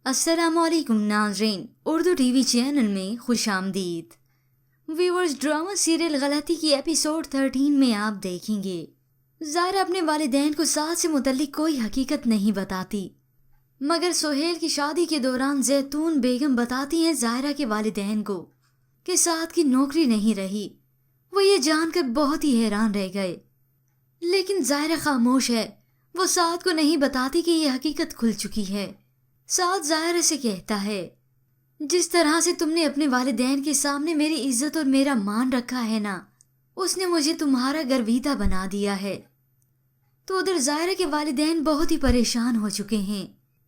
अस्सलाम वालेकुम नाज़रीन, उर्दू टीवी चैनल में खुश आमदीद। व्यूअर्स, ड्रामा सीरियल गलती की एपिसोड 13 में आप देखेंगे ज़ायरा अपने वालिदैन को साद से मुतल्लिक कोई हकीकत नहीं बताती, मगर सुहेल की शादी के दौरान जैतून बेगम बताती हैं ज़ायरा के वालिदैन को कि साद की नौकरी नहीं रही। वो ये जानकर बहुत ही हैरान रह गए, लेकिन ज़ायरा खामोश है। वो साद को नहीं बताती कि ये हकीकत खुल चुकी है। साद ज़ायरा से कहता है, जिस तरह से तुमने अपने वालिदैन के सामने मेरी इज्जत और मेरा मान रखा है ना, उसने मुझे तुम्हारा गर्विता बना दिया है। तो उधर ज़ायरा के वालिदैन बहुत ही परेशान हो चुके हैं।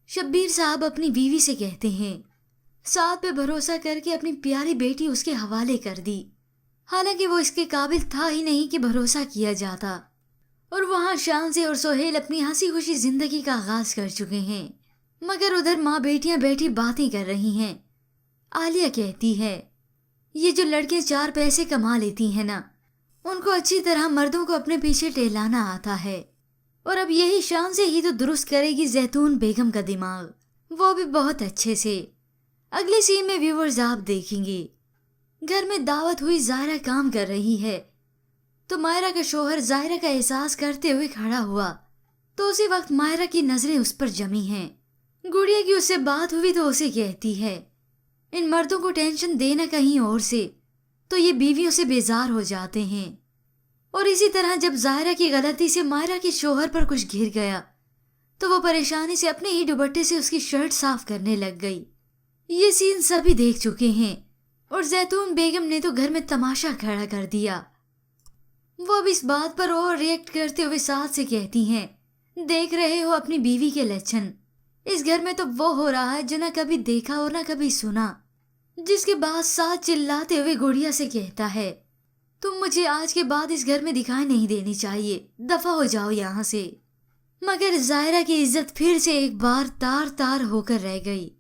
शब्बीर साहब अपनी बीवी से कहते हैं, साद पे भरोसा करके अपनी प्यारी बेटी उसके हवाले कर दी, हालांकि वो इसके काबिल था ही नहीं कि भरोसा किया जाता। और वहाँ शान और सुहेल अपनी हंसी खुशी जिंदगी का आगाज कर चुके हैं, मगर उधर माँ बेटियां बैठी बातें कर रही हैं। आलिया कहती है, ये जो लड़के 4 पैसे कमा लेती हैं ना, उनको अच्छी तरह मर्दों को अपने पीछे टहलाना आता है, और अब यही शान से ही तो दुरुस्त करेगी जैतून बेगम का दिमाग, वो भी बहुत अच्छे से। अगले सीन में व्यूअर्स आप देखेंगे, घर में दावत हुई, ज़ायरा काम कर रही है तो मायरा का शोहर ज़ायरा का एहसास करते हुए खड़ा हुआ, तो उसी वक्त मायरा की नजरें उस पर जमी हैं। गुड़िया की उससे बात हुई तो उसे कहती है, इन मर्दों को टेंशन देना कहीं और से, तो ये बीवियों से बेजार हो जाते हैं। और इसी तरह जब ज़ायरा की गलती से मायरा के शोहर पर कुछ गिर गया तो वो परेशानी से अपने ही दुपट्टे से उसकी शर्ट साफ करने लग गई। ये सीन सभी देख चुके हैं और जैतून बेगम ने तो घर में तमाशा खड़ा कर दिया। वो अब इस बात पर और रिएक्ट करते हुए साथ से कहती हैं, देख रहे हो अपनी बीवी के लक्षण, इस घर में तो वो हो रहा है जो ना कभी देखा और ना कभी सुना। जिसके बाद साथ चिल्लाते हुए गुड़िया से कहता है, तुम मुझे आज के बाद इस घर में दिखाई नहीं देनी चाहिए, दफा हो जाओ यहाँ से। मगर ज़ायरा की इज्जत फिर से एक बार तार तार होकर रह गई।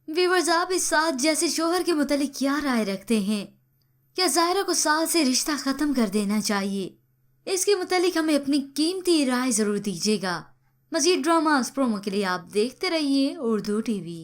व्यूअर्स, आप इस साथ जैसे शोहर के मुतालिक क्या राय रखते हैं? क्या ज़ायरा को साथ से रिश्ता खत्म कर देना चाहिए? इसके मुतालिक हमें अपनी कीमती राय जरूर दीजिएगा। मज़ीद ड्रामास प्रोमो के लिए आप देखते रहिए उर्दू टीवी।